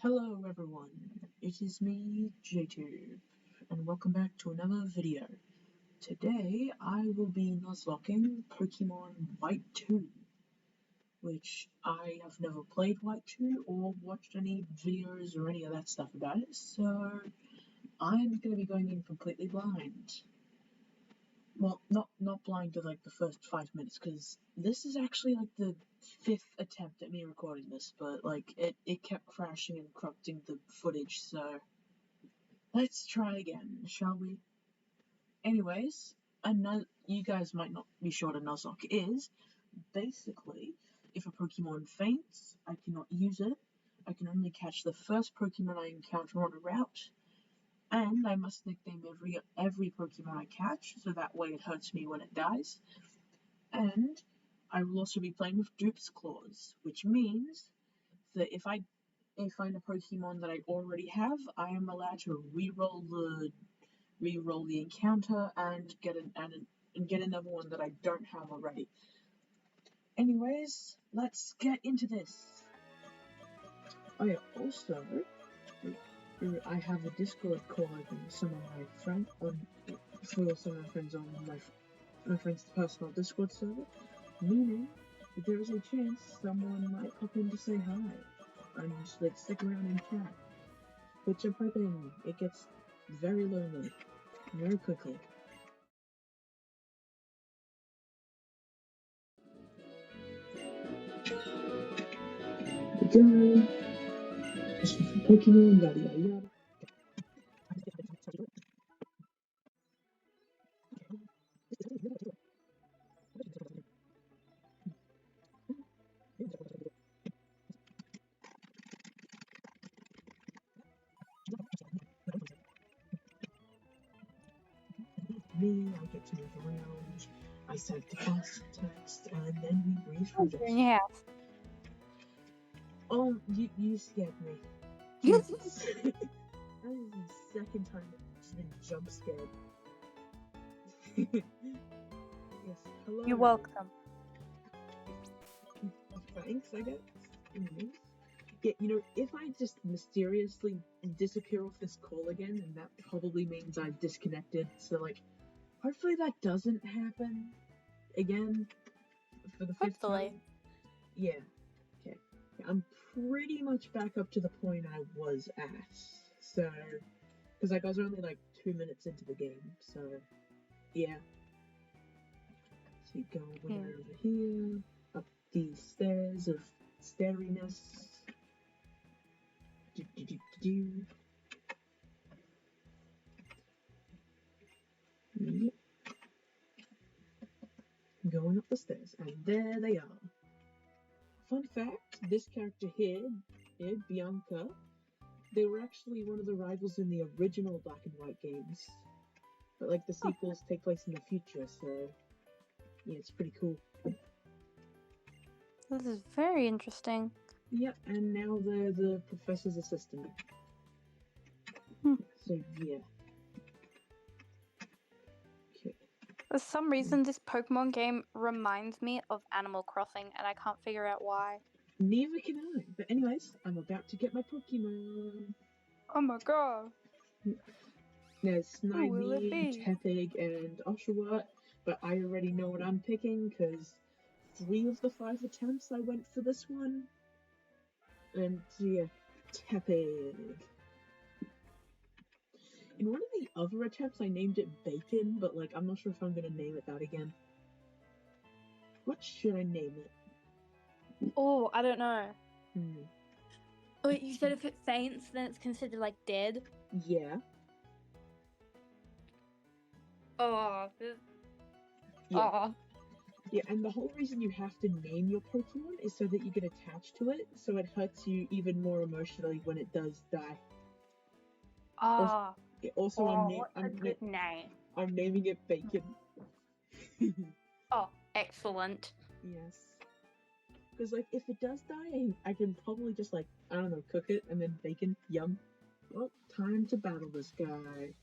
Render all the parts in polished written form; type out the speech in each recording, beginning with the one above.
Hello everyone, it is me, JTube, and welcome back to another video. Today I will be Nuzlocking Pokemon White 2, which I have never played White 2 or watched any videos or any of that stuff about it, so I'm going to be going in completely blind. Well, not blind to like the first 5 minutes, because this is actually like the 5th attempt at me recording this, but like it kept crashing and corrupting the footage, so let's try again, shall we? Anyways, you guys might not be sure what a Nuzlocke is. Basically, if a Pokemon faints, I cannot use it. I can only catch the first Pokemon I encounter on a route, and I must nickname every Pokemon I catch, so that way it hurts me when it dies. And I will also be playing with Dupe's Claws, which means that if I find a Pokemon that I already have, I am allowed to re-roll the encounter and get another one that I don't have already. Anyways, let's get into this. Oh yeah, also, I have a Discord call with some of my friends on my friend's personal Discord server, meaning that there is a chance someone might pop in to say hi. And just like stick around and chat. But jump right in, it gets very lonely, very quickly. Go! Pokemon, yada yada yada. Me, I get to move around, I send the fast text, and then we breathe through this. Yeah. Oh, you scared me. Jesus. That is the second time I've been jump scared. Yes, hello. You're welcome. Thanks, I guess. Yeah, if I just mysteriously disappear off this call again, and that probably means I've disconnected, so like, hopefully that doesn't happen again for the 5th time. Yeah, okay. I'm pretty much back up to the point I was at, so, because like I was only like 2 minutes into the game, so, yeah. So you go over here, up these stairs of stariness. Yep. Going up the stairs, and there they are. Fun fact, this character here, Bianca, they were actually one of the rivals in the original Black and White games. But like the sequels take place in the future, so yeah, it's pretty cool. This is very interesting. Yep, and now they're the professor's assistant. So yeah. Okay. For some reason, this Pokemon game reminds me of Animal Crossing, and I can't figure out why. Neither can I. But anyways, I'm about to get my Pokemon. Oh my god. There's Snivy, Tepig, and Oshawott, but I already know what I'm picking, because 3 of the 5 attempts I went for this one. And yeah, Tepig. In one of the other attempts I named it Bacon, but like I'm not sure if I'm gonna name it that again. What should I name it? Oh, I don't know. Wait, you said if it faints, then it's considered like dead? Yeah. Oh. Yeah. Oh. Yeah, and the whole reason you have to name your Pokemon is so that you get attached to it, so it hurts you even more emotionally when it does die. Ah. Also, good name. I'm naming it Bacon. Oh, excellent. Yes. Because, like, if it does die, I can probably just, like, I don't know, cook it and then bacon. Yum. Well, time to battle this guy.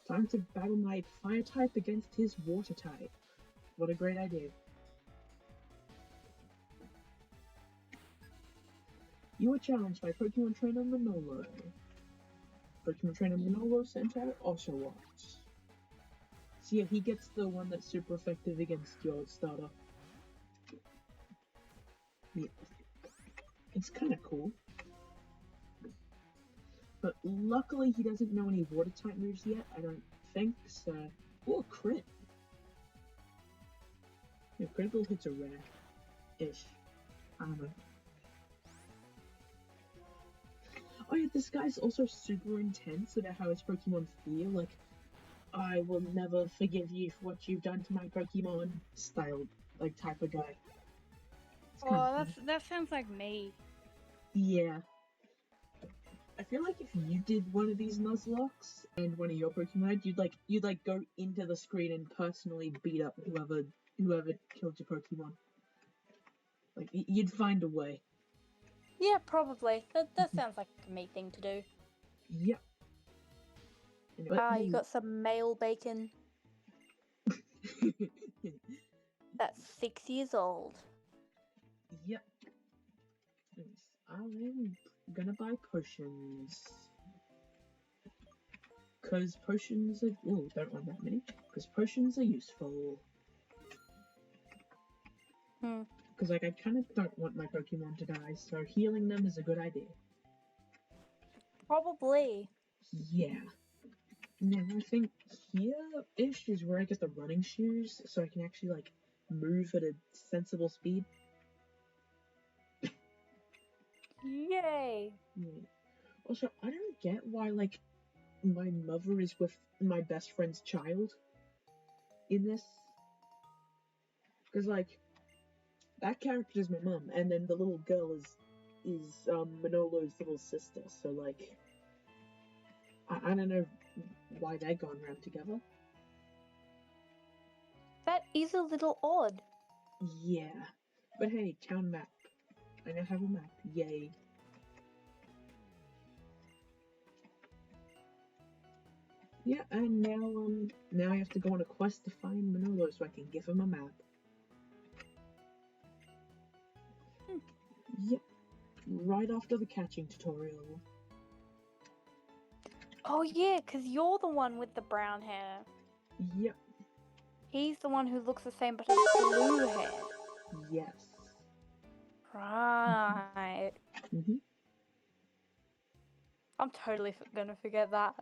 Time to battle my fire type against his water type. What a great idea. You were challenged by Pokemon Trainer Manolo. Pokemon Trainer Manolo Centaur also works. So yeah, he gets the one that's super effective against your starter. Yeah. It's kind of cool. But luckily he doesn't know any water type moves yet, I don't think, so... Oh, crit! Yeah, critical hits are rare-ish. I don't know. Oh yeah, this guy's also super intense about how his Pokemon feel, like, I will never forgive you for what you've done to my Pokemon style, like, type of guy. Oh, that sounds like me. Yeah. I feel like if you did one of these Nuzlockes and one of your Pokemon, you'd go into the screen and personally beat up whoever killed your Pokemon. Like, you'd find a way. Yeah, probably. That sounds like a me thing to do. Yep. Anyway, You got some male bacon that's 6 years old. Yep. I'm gonna buy potions. Because potions are... Oh, don't want that many. Because potions are useful. Because, like, I kind of don't want my Pokemon to die, so healing them is a good idea. Probably. Yeah. Now, I think here-ish is where I get the running shoes, so I can actually, like, move at a sensible speed. Yay! Yeah. Also, I don't get why, like, my mother is with my best friend's child in this. Because, like, that character is my mum, and then the little girl is Manolo's little sister, so, like, I don't know why they're gone around together. That is a little odd. Yeah. But hey, town map. I now have a map. Yay. Yeah, and now I have to go on a quest to find Manolo so I can give him a map. Yep. Right after the catching tutorial. Oh yeah, because you're the one with the brown hair. Yep. He's the one who looks the same but has blue hair. Yes. Right. I'm totally gonna forget that.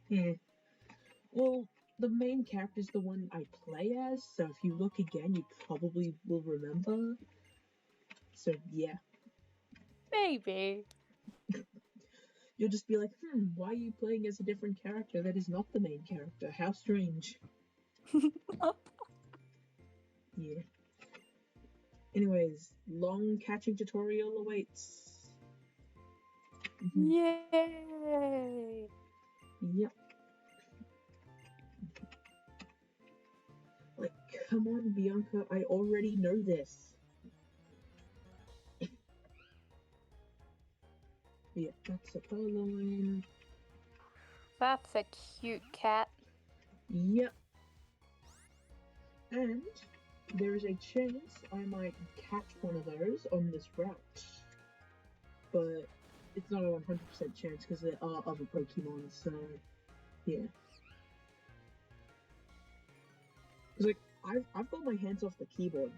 Yeah. Well, the main character is the one I play as, so if you look again, you probably will remember. So, yeah. Maybe. You'll just be like, why are you playing as a different character that is not the main character? How strange. Yeah. Anyways, long catching tutorial awaits. Yay! Yep. Like, come on, Bianca, I already know this. Yeah, that's a Purloin. That's a cute cat. Yep. And there is a chance I might catch one of those on this route. But it's not a 100% chance because there are other Pokemon, so yeah. Because, like, I've got my hands off the keyboard.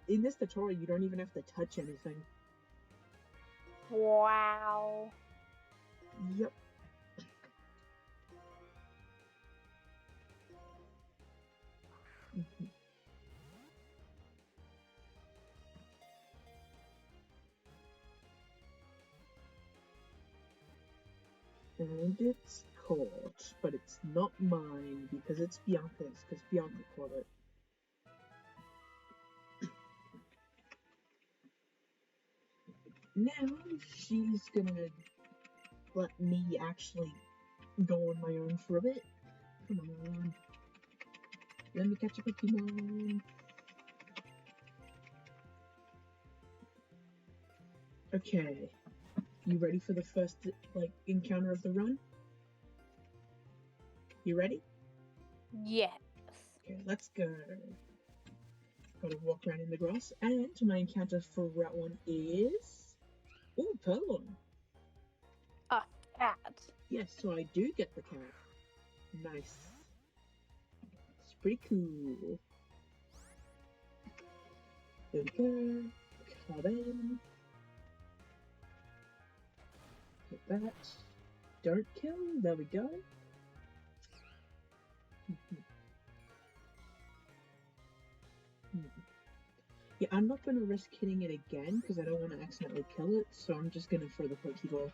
In this tutorial, you don't even have to touch anything. Wow. Yep. And it's caught, but it's not mine because it's Bianca's, because Bianca caught it. Now she's gonna let me actually go on my own for a bit. Come on. Let me catch a Pokemon. Okay. You ready for the first, like, encounter of the run? You ready? Yes. Okay, let's go. Gotta walk around in the grass. And my encounter for Route 1 is... Oh, Purloin. A cat. Yes, so I do get the cat. Nice. It's pretty cool. There we go. Come in. Hit that. Don't kill. There we go. Yeah, I'm not going to risk hitting it again because I don't want to accidentally kill it, so I'm just going to throw the Pokeball.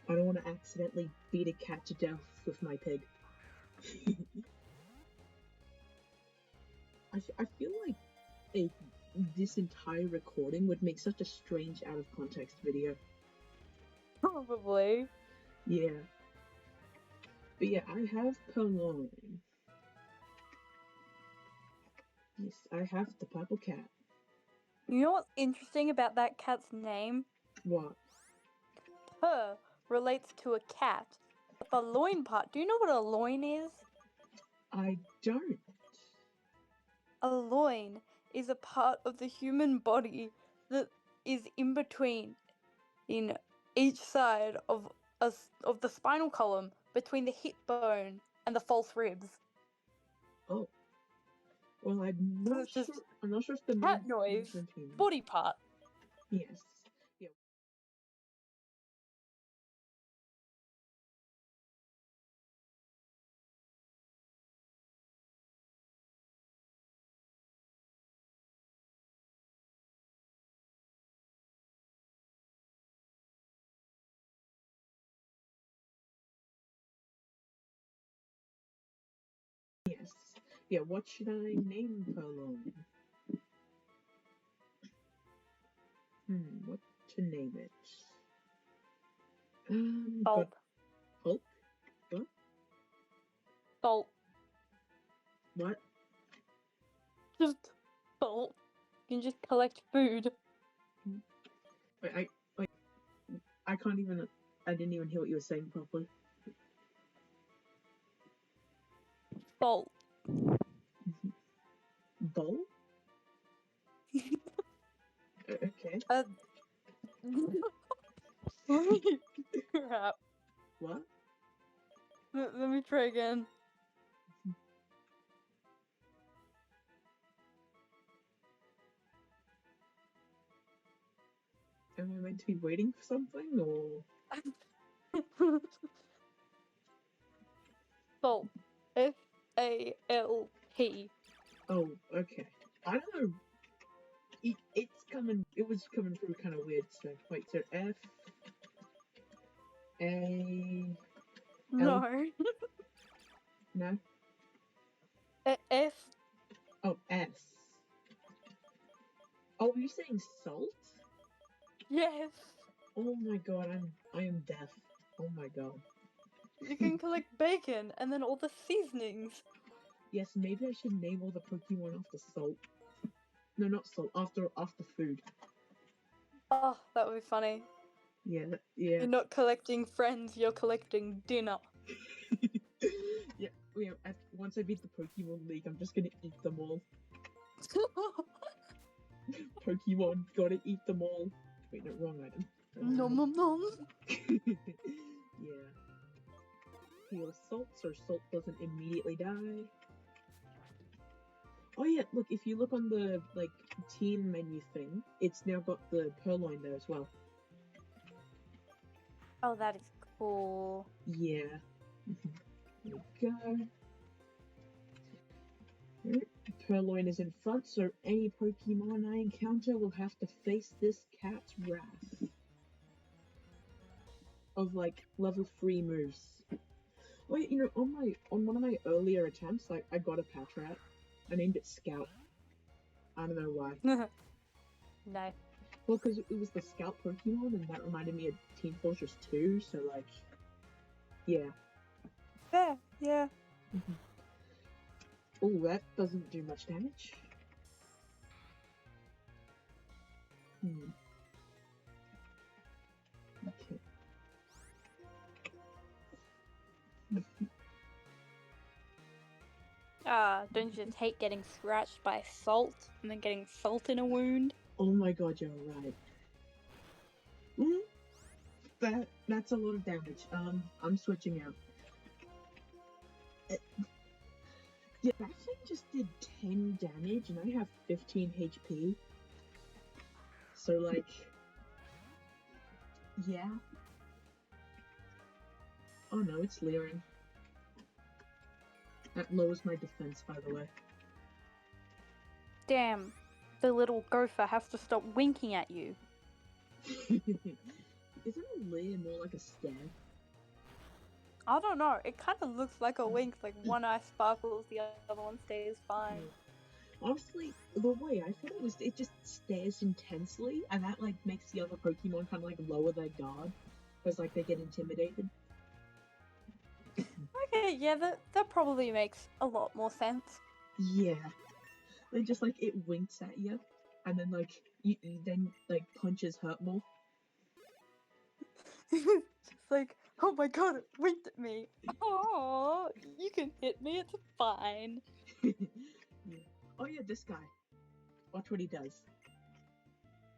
I don't want to accidentally beat a cat to death with my pig. I feel like this entire recording would make such a strange out of context video. Probably. Yeah. But yeah, I have Purloin. Yes, I have the purple cat. You know what's interesting about that cat's name? What? Purr relates to a cat. But the loin part, do you know what a loin is? I don't. A loin is a part of the human body that is in between, in each side of the spinal column, between the hip bone and the false ribs. Oh. Well, I'm So not it's just sure. I'm not sure if the cat main noise, between. body part. Yes. Yeah. Yes. Yeah. What should I name Purloin? What to name it? Salt. Hulk? What? Salt. What? Just salt. You can just collect food. Wait, I can't even. I didn't even hear what you were saying properly. Salt. Bowl? Okay. Crap. What? Let me try again. Am I meant to be waiting for something or? Salt. SALT. Oh, okay. I don't know. It's coming. It was coming through kind of weird. So wait. So F A No. no. F. Oh, S. Oh, are you saying salt? Yes. Oh my god, I am deaf. Oh my god. You can collect bacon and then all the seasonings. Yes, maybe I should name all the Pokemon after salt. No, not salt. After food. Oh, that would be funny. Yeah, yeah. You're not collecting friends, you're collecting dinner. Yeah. Once I beat the Pokemon League, I'm just gonna eat them all. Pokemon, gotta eat them all. Wait, no, wrong item. Nom nom nom. Yeah. Heal salt so salt doesn't immediately die. Oh yeah, look, if you look on the team menu thing, it's now got the Purloin there as well. Oh, that is cool. Yeah. There we go. Purloin is in front, so any Pokemon I encounter will have to face this cat's wrath of level 3 moves. Oh yeah, you know, on one of my earlier attempts, I got a Patrat. I named it Scout. I don't know why. No. Well, because it was the Scout Pokemon, and that reminded me of Team Fortress 2, so yeah. Yeah. Oh, that doesn't do much damage. Okay. Don't you just hate getting scratched by salt and then getting salt in a wound? Oh my god, you're right. That's a lot of damage. I'm switching out. Yeah, that thing just did 10 damage and I have 15 HP. So, like, yeah. Oh no, it's leering. That lowers my defense, by the way. Damn, the little gopher has to stop winking at you. Isn't a leer more like a stare? I don't know, it kind of looks like a wink, like one eye sparkles, the other one stays fine. Honestly, the way I thought it just stares intensely, and that like makes the other Pokemon kind of like lower their guard, because like they get intimidated. Okay, yeah, that probably makes a lot more sense. Yeah, then just like it winks at you, and then like you then like punches hurt more. Just like, oh my god, it winked at me. Oh, you can hit me, it's fine. Yeah. Oh yeah, this guy. Watch what he does.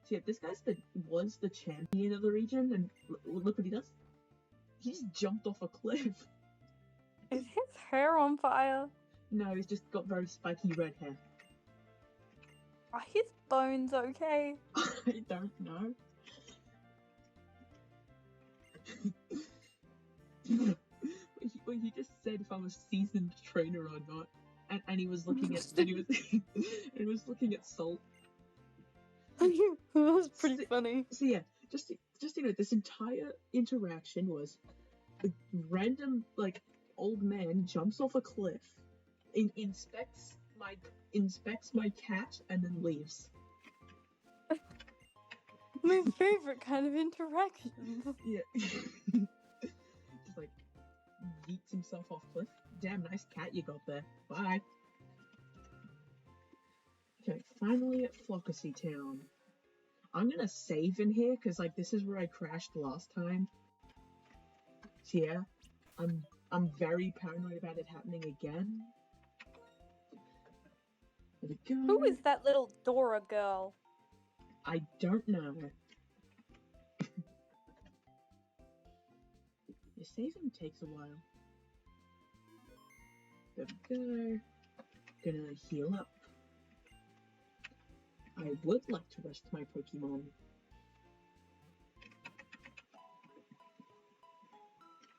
So yeah, this guy's was the champion of the region, and look what he does. He just jumped off a cliff. Is his hair on fire? No, he's just got very spiky red hair. Are his bones okay? I don't know. Well, he just said if I'm a seasoned trainer or not, and he was looking at he was looking at Salt. That was pretty funny. So yeah, just you know, this entire interaction was a random like old man jumps off a cliff, inspects my cat, and then leaves. My favorite kind of interaction. Yeah. Just like yeets himself off cliff. Damn nice cat you got there. Bye. Okay, finally at Flockacy Town. I'm gonna save in here because like this is where I crashed last time. So yeah, I'm very paranoid about it happening again. There we go. Who is that little Dora girl? I don't know. Your saving takes a while. There we go. Gonna heal up. I would like to rest my Pokemon.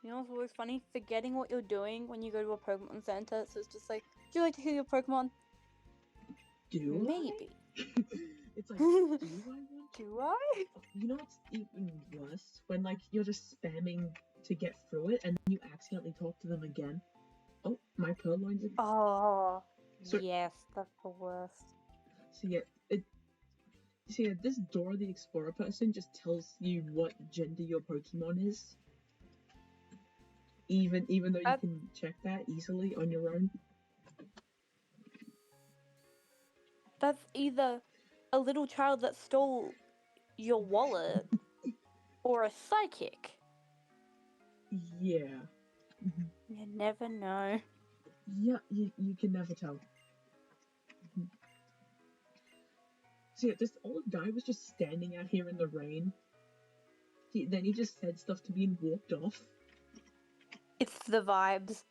You know what's always funny? Forgetting what you're doing when you go to a Pokemon Center. So it's just like, do you like to heal your Pokemon? Do Maybe. It's like, do I want to? Do I? You know what's even worse? When like you're just spamming to get through it and you accidentally talk to them again. Oh, my Purloin's again. Oh, So- yes, that's the worst. So yeah, this Dora the Explorer person just tells you what gender your Pokemon is. Even though you can check that easily on your own. That's either a little child that stole your wallet or a psychic. Yeah. You never know. Yeah, you can never tell. So yeah, this old guy was just standing out here in the rain. Then he just said stuff to me and walked off. It's the vibes.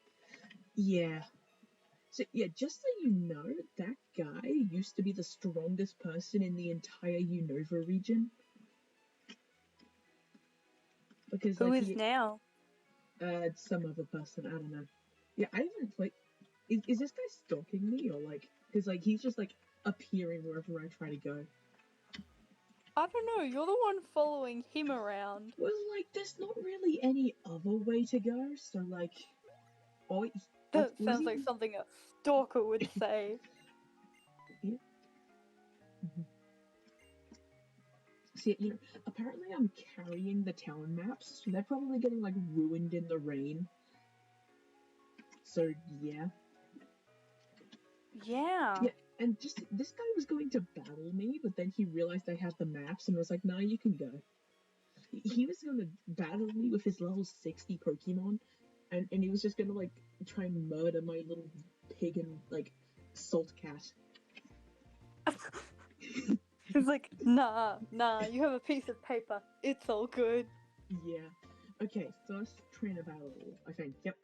Yeah. So yeah, just so you know, that guy used to be the strongest person in the entire Unova region. Because Who like is now? some other person, I don't know. Yeah, I haven't played. Is this guy stalking me or like? Because like he's just like appearing wherever I try to go. I don't know. You're the one following him around. Well, like there's not really any other way to go. So like, oh, That sounds like something a stalker would say. Yeah. See, you know, apparently I'm carrying the town maps, so they're probably getting like ruined in the rain. So yeah. Yeah. Yeah, and just this guy was going to battle me, but then he realized I had the maps and was like, "Nah, you can go." He was going to battle me with his level 60 Pokemon, and he was just going to like try and murder my little pig and like salt cat. It's like, nah, you have a piece of paper. It's all good. Yeah. Okay, first trainer battle, I think. Yep.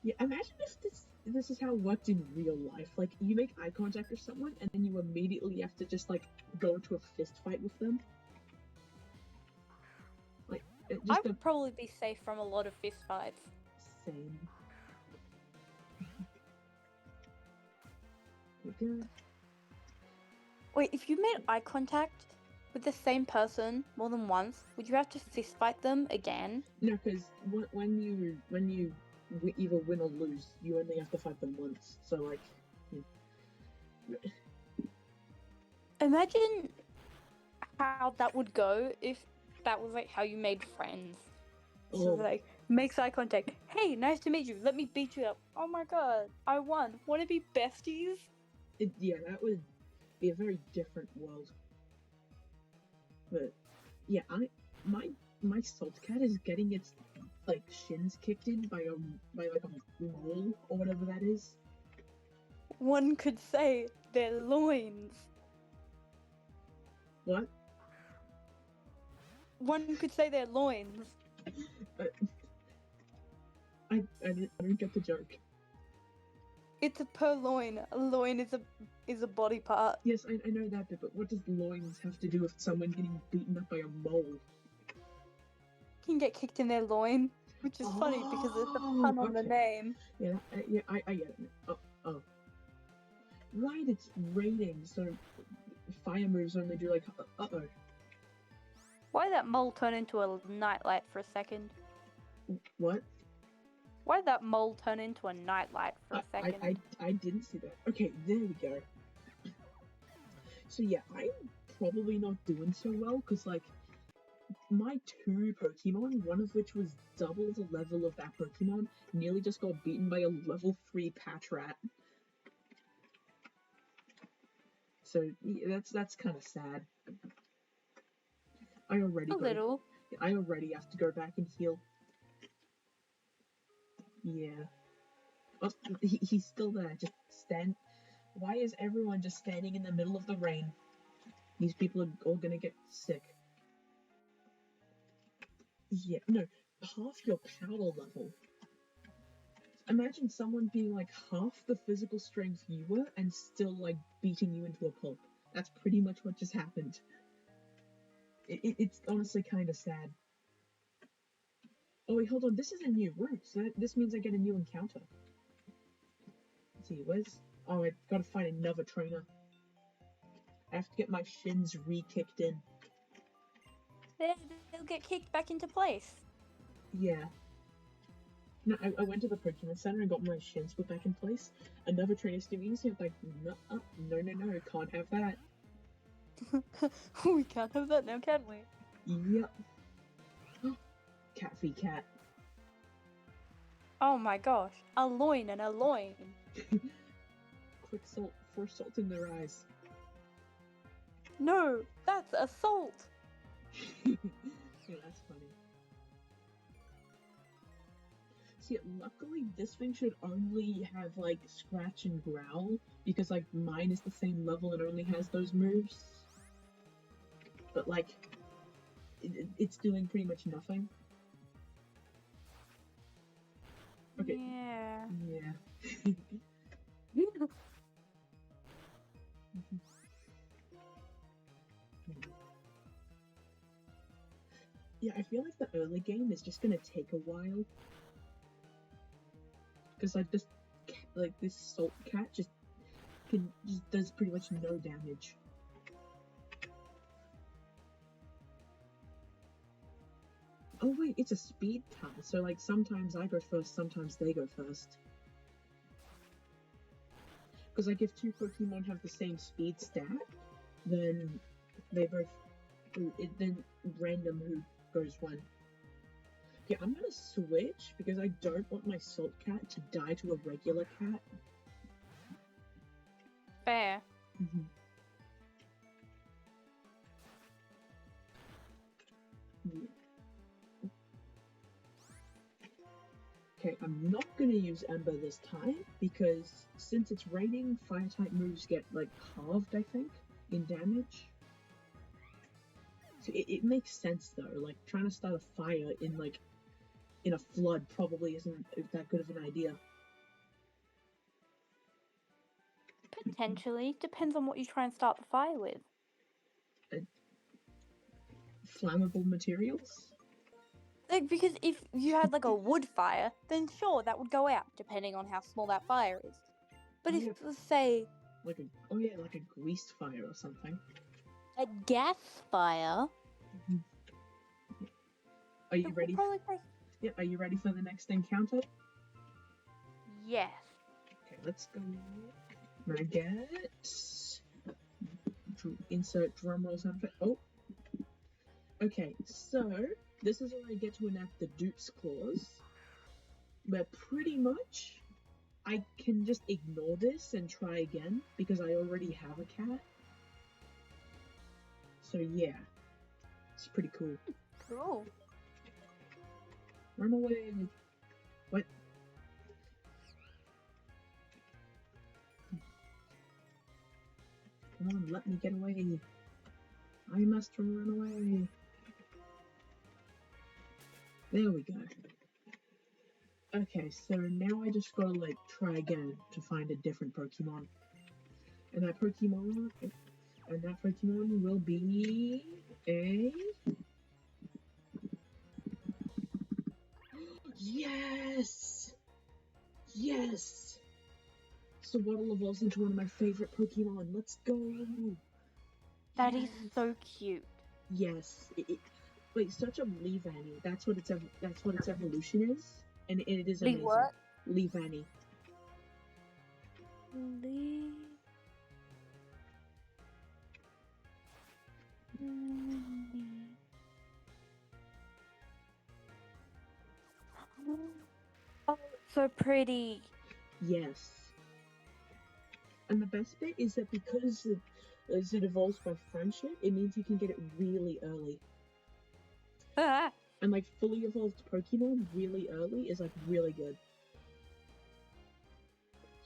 Yeah, imagine if this is how it worked in real life. Like, you make eye contact with someone, and then you immediately have to just, like, go into a fist fight with them. Like, I would probably be safe from a lot of fist fights. Same. Okay. Wait, if you made eye contact with the same person more than once, would you have to fist fight them again? No, because when you either win or lose, you only have to fight them once. So, like... Imagine how that would go if that was like how you made friends. So like, makes eye contact. Hey, nice to meet you. Let me beat you up. Oh my god, I won. Want to be besties? Yeah, that would be a very different world. But yeah, my salt cat is getting its like shins kicked in by like a mole or whatever that is. One could say their loins. What? One could say their loins. I don't get the joke. It's a purloin. A loin is a body part. Yes, I know that bit, but what does loins have to do with someone getting beaten up by a mole? Can get kicked in their loin, which is funny because it's a pun on the name. Yeah, I get it. Oh. Right, it's raining, so fire moves only do like, uh-oh. Why did that mole turn into a nightlight for a second? What? Why did that mole turn into a nightlight for a second? I didn't see that. Okay, there we go. So yeah, I'm probably not doing so well, because like, my 2 Pokemon, one of which was double the level of that Pokemon, nearly just got beaten by a level 3 Patrat. So yeah, that's kind of sad. I already have to go back and heal. Yeah. Oh, he's still there. Just stand. Why is everyone just standing in the middle of the rain? These people are all gonna get sick. Yeah, no, half your powder level. Imagine someone being like half the physical strength you were and still like beating you into a pulp. That's pretty much what just happened. It's honestly kind of sad. Oh wait, hold on, this is a new route, so this means I get a new encounter. Let's see, where's... Oh, I gotta find another trainer. I have to get my shins re-kicked in. They'll get kicked back into place. Yeah. No, I went to the Pokemon Center and got my shins put back in place. Another trainer's doing this, and I'm like, no, can't have that. We can't have that now, can we? Yep. Cat v cat. Oh my gosh, a loin and a loin. Quick salt, for salt in their eyes. No, that's assault. Yeah, that's funny. See, luckily this thing should only have like scratch and growl, because like mine is the same level and only has those moves. But like, it's doing pretty much nothing. Okay. Yeah. Yeah. Yeah, I feel like the early game is just gonna take a while. Because like this salt cat just does pretty much no damage. Oh wait, it's a speed tie, so like sometimes I go first, sometimes they go first. Because like if 2 Pokemon have the same speed stat, then they both... then random who goes one. Yeah, I'm gonna switch because I don't want my salt cat to die to a regular cat. Fair. Mm-hmm. Yeah. Okay, I'm not gonna use Ember this time because since it's raining, fire type moves get like halved, I think, in damage. So it makes sense though. Like trying to start a fire in a flood probably isn't that good of an idea. Potentially. Depends on what you try and start the fire with. Flammable materials? Like, because if you had like a wood fire, then sure, that would go out, depending on how small that fire is. But if, say, like a greased fire or something. a gas fire. Are you ready? Yeah, are you ready for the next encounter? Yes. Okay, let's go. I'm gonna get insert drum roll sound effect. Oh. Okay, so this is where I get to enact the dupe's clause, where pretty much I can just ignore this and try again because I already have a cat. So yeah, it's pretty cool. Cool. Run away. What? Come on, let me get away. I must run away. There we go. Okay, so now I just gotta like try again to find a different Pokemon. And that Pokemon will be a... Yes! Yes! Swaddle evolves into one of my favorite Pokemon. Let's go! That is so cute. Yes. Wait, such a Leavanny. That's what its evolution is, and it is amazing. What? Leavanny. Oh, so pretty. Yes. And the best bit is that because as it evolves by friendship, it means you can get it really early. And like fully evolved Pokemon really early is like really good.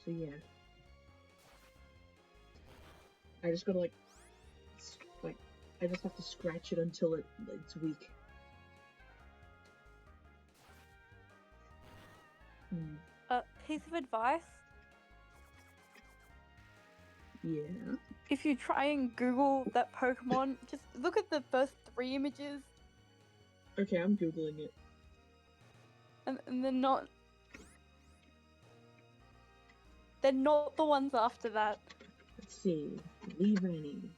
So yeah. I just gotta I just have to scratch it until it's weak. Piece of advice. Yeah. If you try and Google that Pokemon, just look at the first 3 images. Okay, I'm Googling it. And they're not the ones after that. Let's see. Leavanny.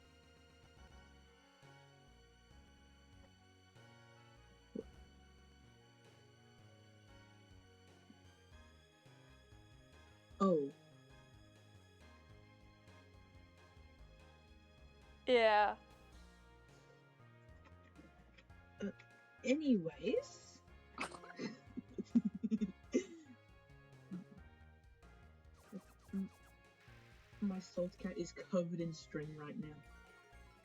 Oh. Yeah. Anyways. My salt cat is covered in string right now.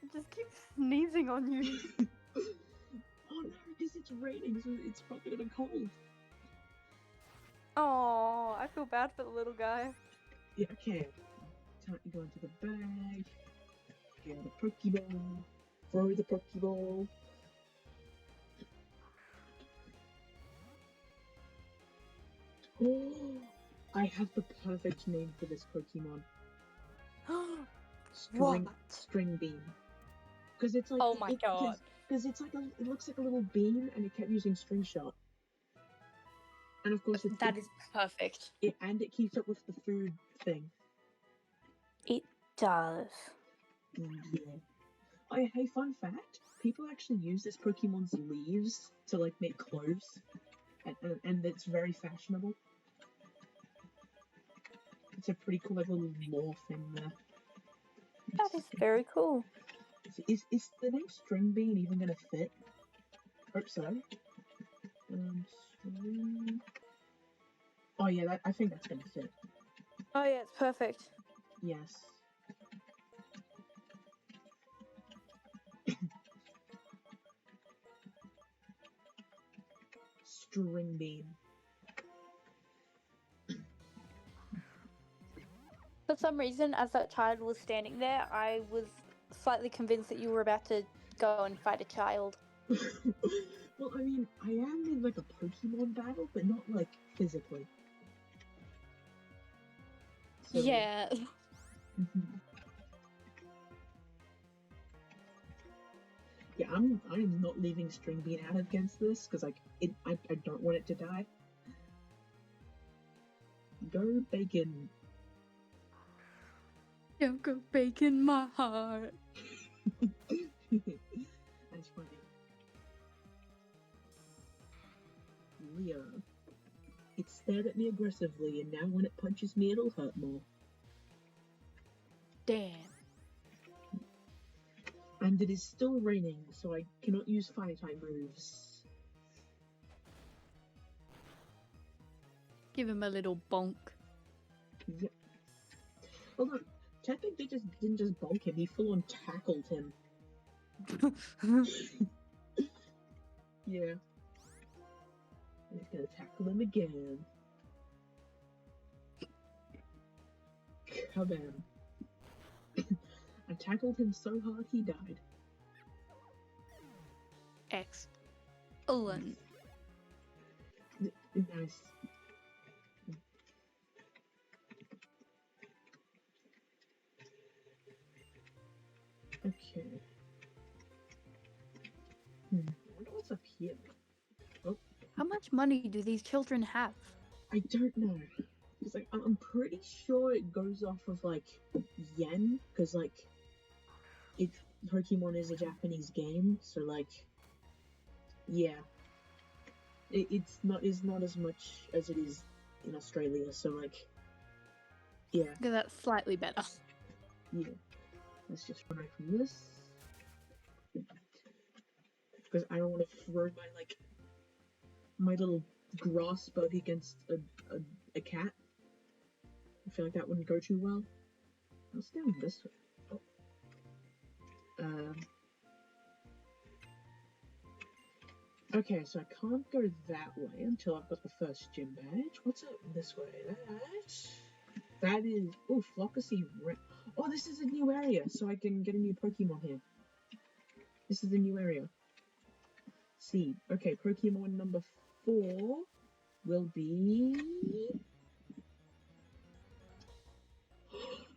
It just keeps sneezing on you. Oh no, because it's raining, so it's probably gonna cold. Oh, I feel bad for the little guy. Yeah, okay. Time to go into the bag. Get a Pokeball. Throw the Pokeball. Oh, I have the perfect name for this Pokemon. String Beam. Because it's like... Oh my god. Because it's like it looks like a little beam and it kept using String Shot. And of course That is perfect. And it keeps up with the food thing. It does. Yeah. Oh, hey, fun fact. People actually use this Pokemon's leaves to like make clothes. And it's very fashionable. It's a pretty cool like little lore thing there. That is very cool. Is the name String Bean even gonna fit? Hope so. String... Oh yeah, I think that's gonna fit. Oh yeah, it's perfect. Yes. String Bean. For some reason, as that child was standing there, I was slightly convinced that you were about to go and fight a child. Well, I mean, I am in like a Pokemon battle, but not like physically. So, Yeah. Yeah, I'm not leaving String Bean out against this because like I don't want it to die. Go Bacon. Don't go breaking my heart. That's funny. Leah. It stared at me aggressively, and now when it punches me, it'll hurt more. Damn. And it is still raining, so I cannot use fire type moves. Give him a little bonk. Yep. Although, technically they didn't just bonk him, he full on tackled him. Yeah. And he's gonna tackle him again. Kabam. I tackled him so hard he died. Excellent. Nice. Okay. I wonder what's up here. Oh. How much money do these children have? I don't know. Cause like I'm pretty sure it goes off of like yen, cause like Pokemon is a Japanese game, so like yeah, it's not as much as it is in Australia. So like yeah, Because that's slightly better. yeah. Let's just run away from this because I don't want to throw my little grass bug against a cat. I feel like that wouldn't go too well. Let's down this way. Oh. Okay, so I can't go that way until I've got the first gym badge. What's up this way? That is... Oh, Flockacy. Oh, this is a new area, so I can get a new Pokemon here. This is the new area. See. Okay, Pokemon number 4 will be...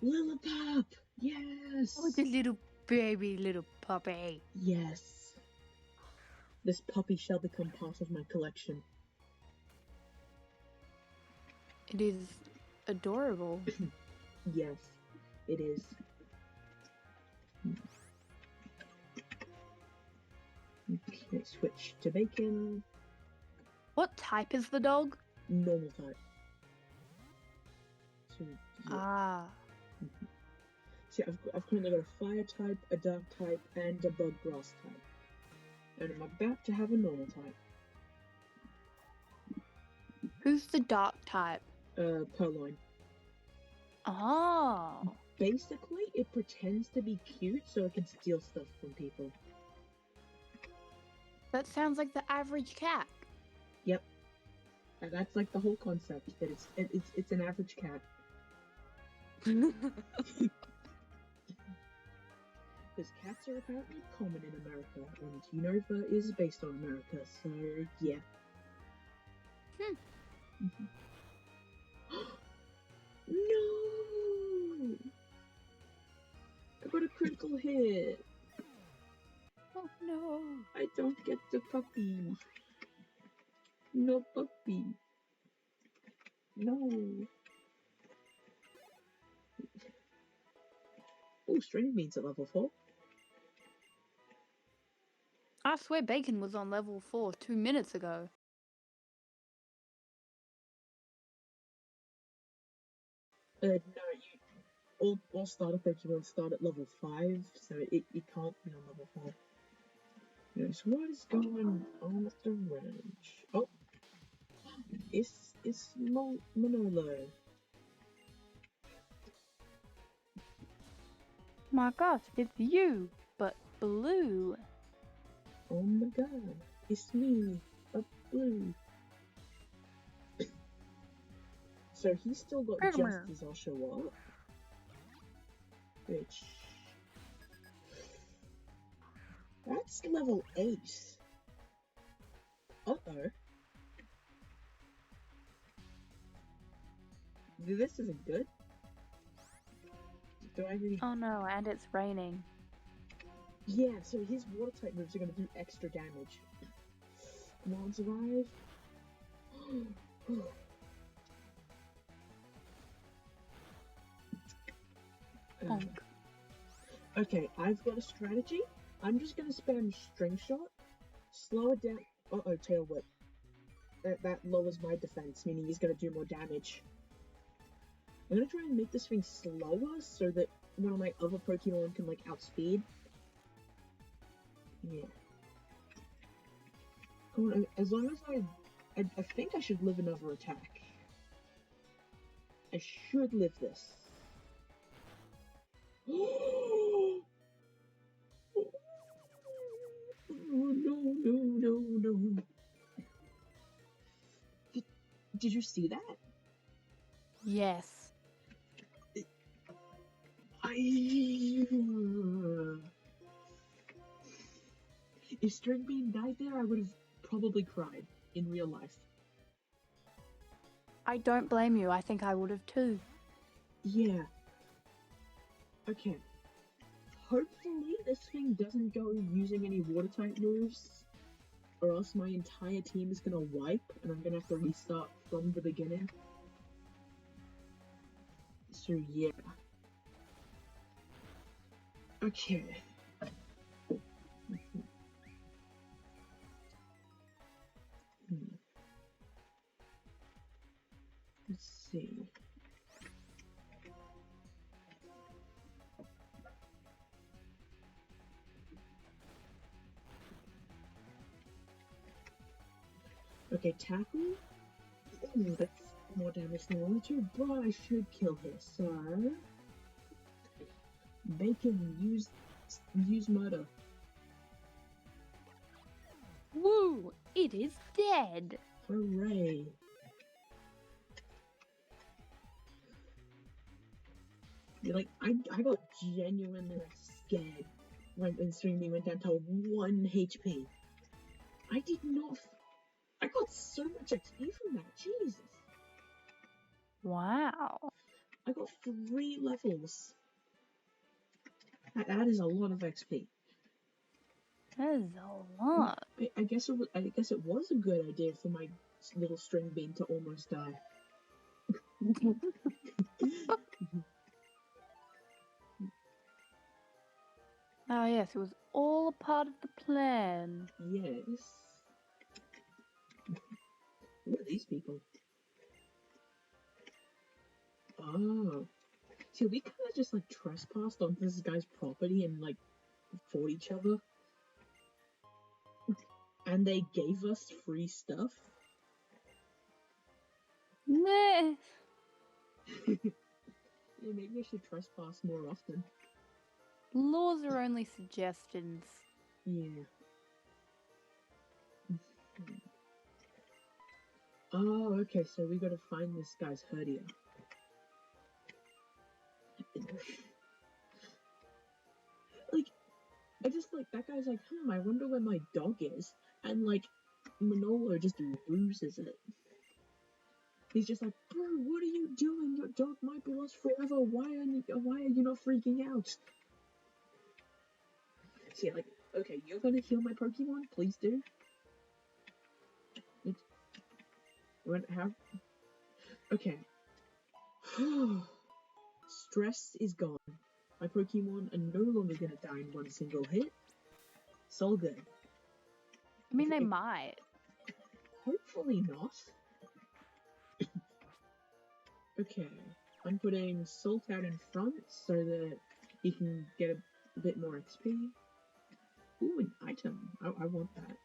Lillipup! Yes! Oh, the little baby, little puppy. Yes. This puppy shall become part of my collection. It is adorable. Yes, it is. Okay, switch to Bacon. What type is the dog? Normal type. So, yeah. Ah. See, I've currently got a fire type, a dark type, and a bug grass type. And I'm about to have a normal type. Who's the dark type? Purloin. Oh. Basically, it pretends to be cute so it can steal stuff from people. That sounds like the average cat. Yep. And that's like the whole concept, that it's an average cat. Because cats are apparently common in America, and Unova is based on America, so yeah. No! I got a critical hit! Oh no! I don't get the puppy! No puppy! No! Oh, String Bean's at level 4. I swear Bacon was on level 4 2 minutes ago. No, all starter Pokemon start at level 5, so it can't be on level 4. Yes, what is going on at the ranch? Oh! It's Manolo. My gosh, it's you, but blue. Oh my god, it's me, a blue. So he's still got just as Oshawott. Which... That's level 8. Uh-oh. This isn't good. Do I really... Oh no, and it's raining. Yeah, so his water type moves are gonna do extra damage. Come on, survive. Bonk. Okay, I've got a strategy. I'm just gonna spam string shot, slow it down. Uh-oh, tail whip. That lowers my defense, meaning he's gonna do more damage. I'm gonna try and make this thing slower so that one of my other Pokemon can, like, outspeed. Yeah. Come on, as long as I think I should live another attack. I should live this. Oh no. Did you see that? Yes. If String Bean died there, I would have probably cried in real life. I don't blame you. I think I would have too. Yeah. Okay. Hopefully this thing doesn't go using any water type moves, or else my entire team is gonna wipe and I'm gonna have to restart from the beginning. So yeah. Okay. Let's see. Okay, tackle. Ooh, that's more damage than I wanted to, but I should kill her. So, Bacon, use murder. Woo! It is dead. Hooray! You're like, I got genuinely scared when String Bean went down to 1 HP. I did not. I got so much XP from that. Jesus. Wow. I got 3 levels. That is a lot of XP. That is a lot. I guess it was a good idea for my little String Bean to almost die. Oh yes, it was all a part of the plan. Yes. Who are these people? Oh. See, we kind of just like trespassed onto this guy's property and like fought each other. And they gave us free stuff. Meh. Yeah, maybe I should trespass more often. Laws are only suggestions. Yeah. Oh, okay, so we gotta find this guy's herdia. Like, I just like, that guy's like, I wonder where my dog is. And like, Manolo just loses it. He's just like, bro, what are you doing? Your dog might be lost forever. Why are you not freaking out? So yeah, like, okay, you're gonna heal my Pokemon? Please do. How? Okay. Stress is gone. My Pokemon are no longer gonna die in one single hit. It's all good. I mean, they might. Hopefully not. Okay, I'm putting Salt out in front so that he can get a bit more XP. Ooh, an item. I want that.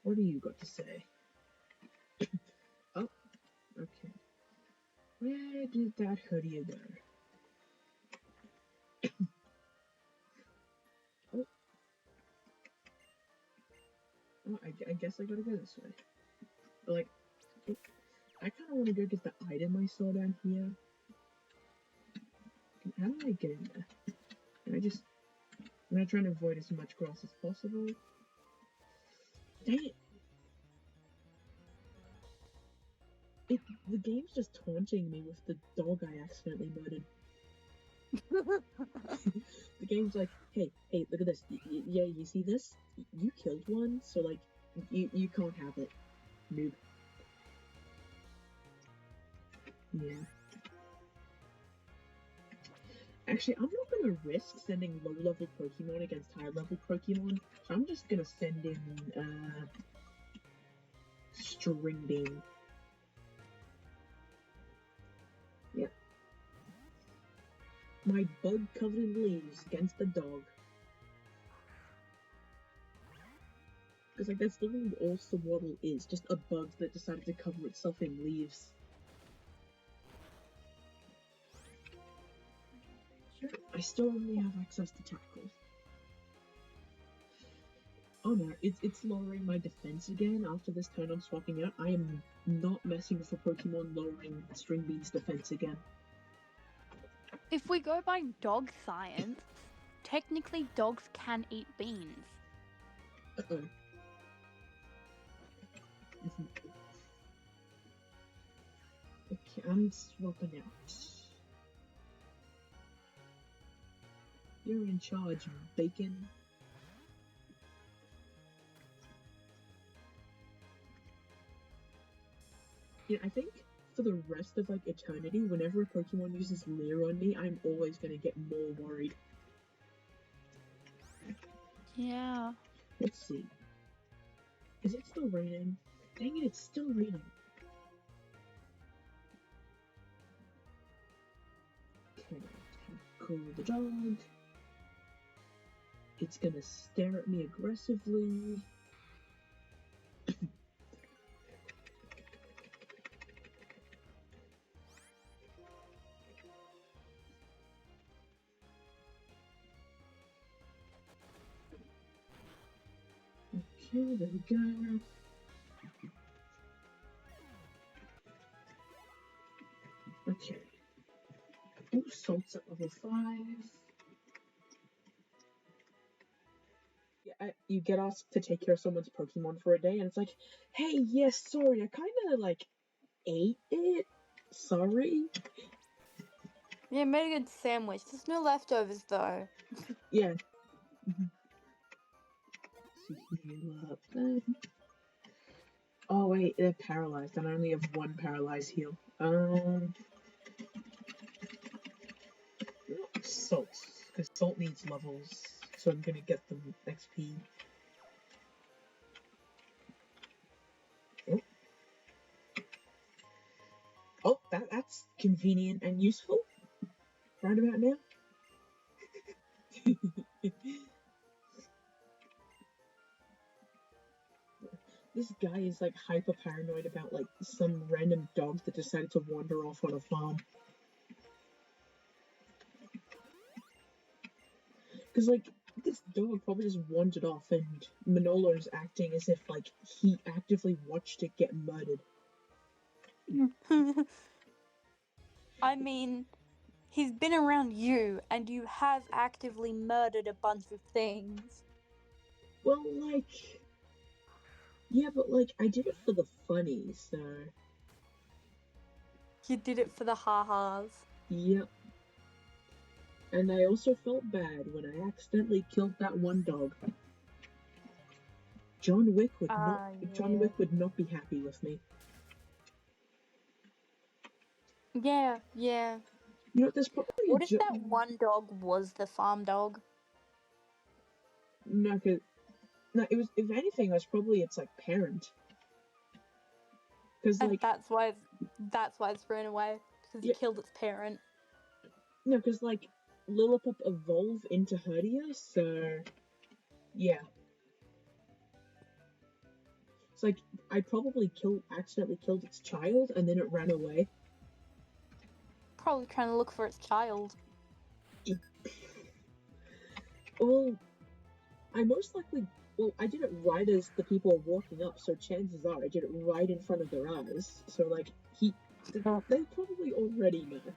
What do you got to say? Oh, okay. Where did that herdia go? Oh, I guess I gotta go this way. But like, I kind of want to go get the item I saw down here. how do I get in there? I'm gonna try and avoid as much grass as possible. Dang it! The game's just taunting me with the dog I accidentally murdered. The game's like, hey, look at this. Yeah, you see this? You killed one, so like, you can't have it, noob. Yeah. Actually, I'm not gonna risk sending low-level Pokemon against high-level Pokemon, so I'm just gonna send in, String Beam. Yep. My bug covered in leaves against the dog. Because, like, that's literally all Swaddle is, just a bug that decided to cover itself in leaves. I still only have access to tackle. Oh no, it's lowering my defense again after this turn I'm swapping out. I am not messing with a Pokemon lowering String Beam's defense again. If we go by dog science, technically dogs can eat beans. Uh-oh. Okay, I'm swapping out. You're in charge, Bacon. Yeah, I think for the rest of, like, eternity, whenever a Pokemon uses Leer on me, I'm always gonna get more worried. Yeah. Let's see. Is it still raining? Dang it, it's still raining. Okay, tackle the dog. It's gonna stare at me aggressively. Okay, there we go. Okay. Ooh, salt's at level 5. Yeah, you get asked to take care of someone's Pokemon for a day, and it's like, hey, yes, sorry, I kinda, like, ate it. Sorry. Yeah, made a good sandwich. There's no leftovers though. Yeah. Heal up then. Oh wait, they're paralyzed, and I only have one paralyzed heal. Salt, because salt needs levels, so I'm gonna get them XP. Oh, that's convenient and useful. Right about now. This guy is like hyper paranoid about like some random dog that decided to wander off on a farm. Because like this dog probably just wandered off, and Manolo's acting as if like he actively watched it get murdered. I mean, he's been around you, and you have actively murdered a bunch of things. Well, like, yeah, but like I did it for the funny, so. You did it for the ha-has. Yep. And I also felt bad when I accidentally killed that one dog. John Wick would not be happy with me. Yeah. You know, there's probably What if that one dog was the farm dog? No, it was, if anything, it was probably its like parent. Because like that's why it's ran away, because he killed its parent. No, because like Lillipup evolved into Herdia, so yeah. It's like I probably accidentally killed its child, and then it ran away. Probably trying to look for its child. Well, I did it right as the people were walking up, so chances are I did it right in front of their eyes. So like they probably already know.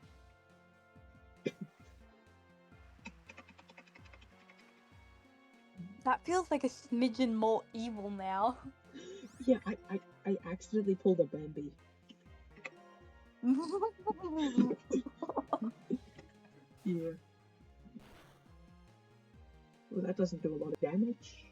That feels like a smidgen more evil now. Yeah, I accidentally pulled a Bambi. Yeah. Well, that doesn't do a lot of damage.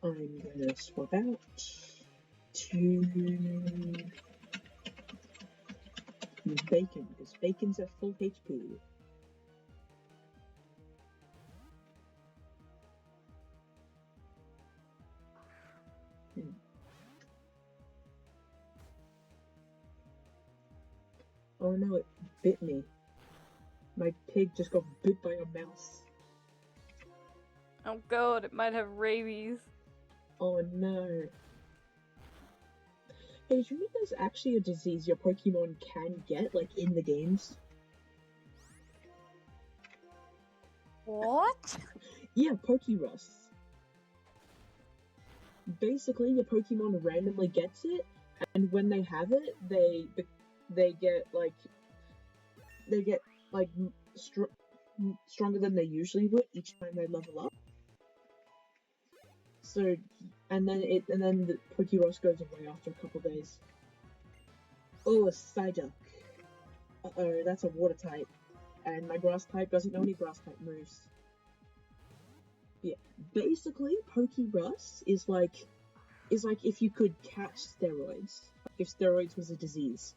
I'm gonna swap out to Bacon, because Bacon's at full HP. Oh no, it bit me. My pig just got bit by a mouse. Oh god, it might have rabies. Oh no. Hey, do you know there's actually a disease your Pokemon can get, like, in the games? What? Yeah, Pokerus. Basically, your Pokemon randomly gets it, and when they have it, they get stronger than they usually would each time they level up. So, and then the Pokerus goes away after a couple days. Oh, a Psyduck. Uh-oh, that's a water type. And my grass type doesn't know any grass type moves. Yeah, basically, Pokerus is like if you could catch steroids. If steroids was a disease.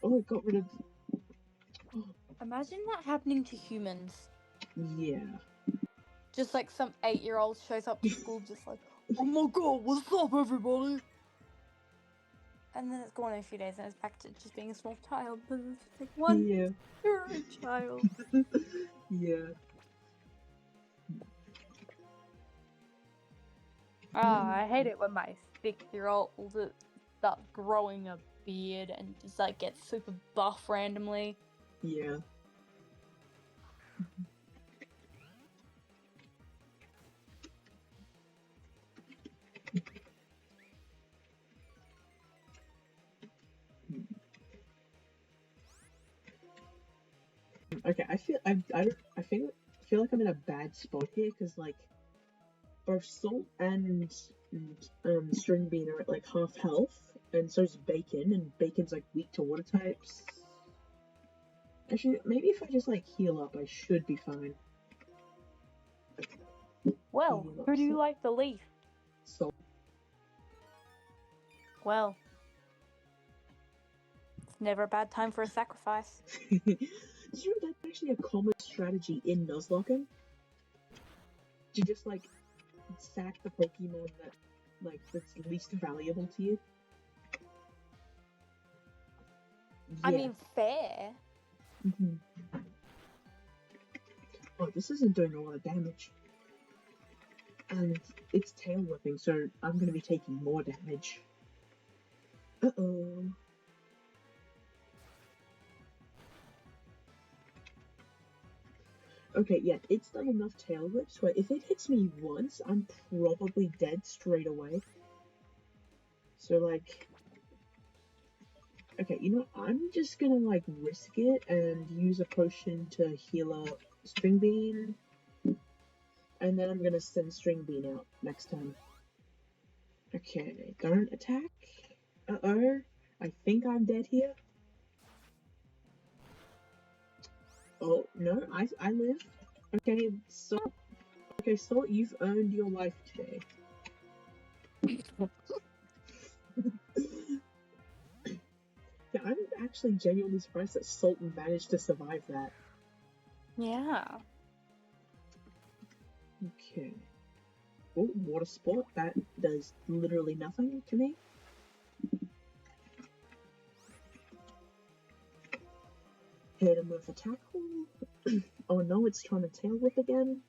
Oh, it got rid of... Imagine that happening to humans. Yeah. Just like some 8-year-old shows up to school just like, oh my god, what's up everybody? And then it's gone in a few days and it's back to just being a small child. But it's just like, one, Yeah. you're a child. Yeah. I hate it when my 6-year-old starts growing a beard and just like gets super buff randomly. Yeah. Okay, I feel like I'm in a bad spot here because like both Salt and String Bean are at like half health, and so's Bacon, and Bacon's like weak to water types. Actually, maybe if I just like heal up, I should be fine. Well, Heal up, who do you Salt. like the least? Salt. Well, it's never a bad time for a sacrifice. Did you know that's actually a common strategy in Nuzlocke? To just like sack the Pokemon that's least valuable to you. Yeah. I mean, fair. Oh, this isn't doing a lot of damage. And it's tail whipping, so I'm gonna be taking more damage. Uh-oh. Okay, yeah, it's done enough tail whips where if it hits me once, I'm probably dead straight away. So, like... Okay, you know what? I'm just gonna, like, risk it and use a potion to heal up String Bean. And then I'm gonna send String Bean out next time. Okay, don't attack. Uh-oh. I think I'm dead here. Oh, no, I live. Okay, Salt, you've earned your life today. Yeah, I'm actually genuinely surprised that Salt managed to survive that. Yeah. Okay. Oh, water sport. That does literally nothing to me. Hit him with a tackle. Oh no, it's trying to tail whip again.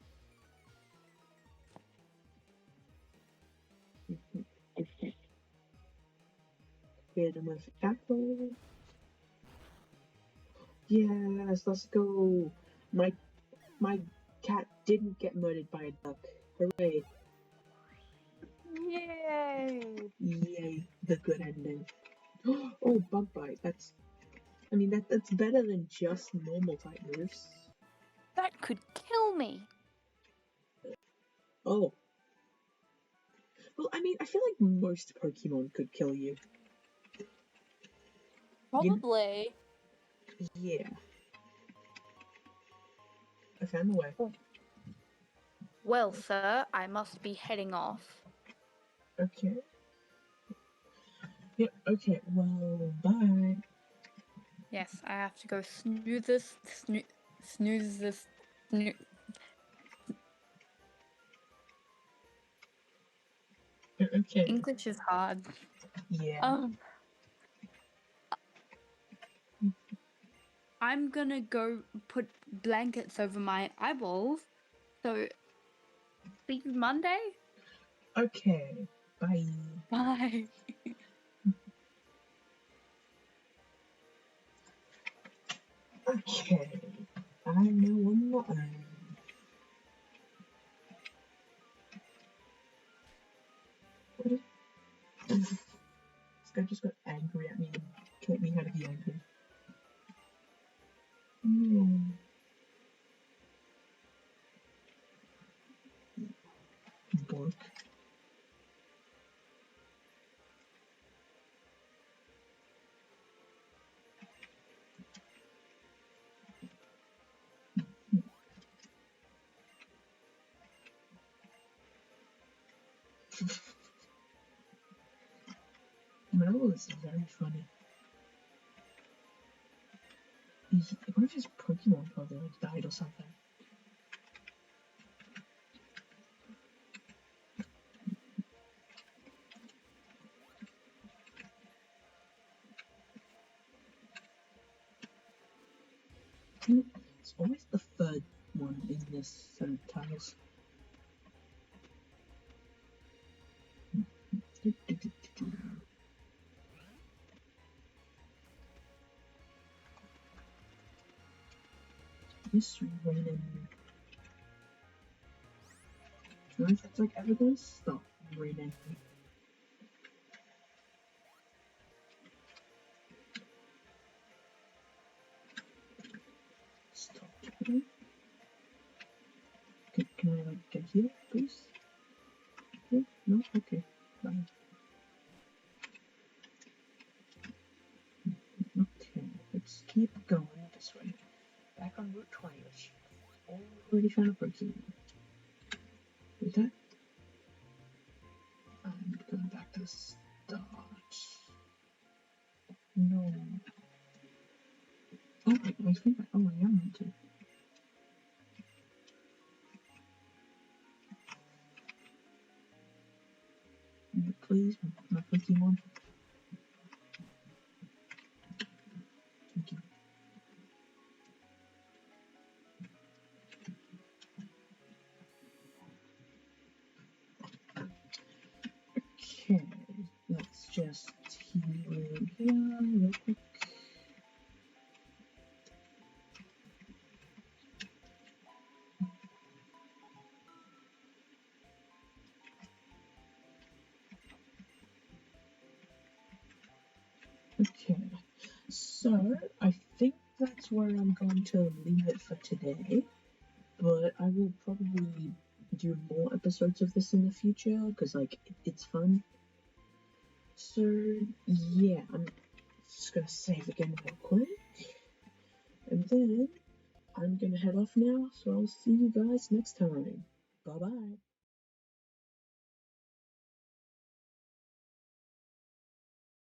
hit him with a tackle. Yes, let's go. My cat didn't get murdered by a duck. Hooray. Yay! Yay, the good ending. Oh, bug bite. That's better than just normal type moves. That could kill me. Oh. Well, I mean, I feel like most Pokemon could kill you. Probably. Yeah. I found the way. Well, sir, I must be heading off. Okay. Yep, okay, well, bye. Yes, I have to go snooze this. Okay. English is hard. Yeah. I'm gonna go put blankets over my eyeballs. So, see you Monday. Okay. Bye. Bye. Okay. I know I'm not. What is... This guy just got angry at me and taught me how to be angry. No. Bork. Manolo is very funny. What if his Pokemon probably like died or something? It's always the third one in this set of tiles. It's raining. I wonder if it's like ever gonna stop raining. Stop. Can I like get here, please? Yeah? No? Okay. Bye. Okay, let's keep going this way. Back on Route 20, which already found a Pokemon. Is that? I'm going back to the start. No. Oh, I think I am meant to. Please, my Pokemon. Thank you. Okay, let's just heal here real quick. Okay, so I think that's where I'm going to leave it for today, but I will probably do more episodes of this in the future, because like, it's fun. So yeah, I'm just gonna save again real quick, and then I'm gonna head off now, so I'll see you guys next time. Bye bye.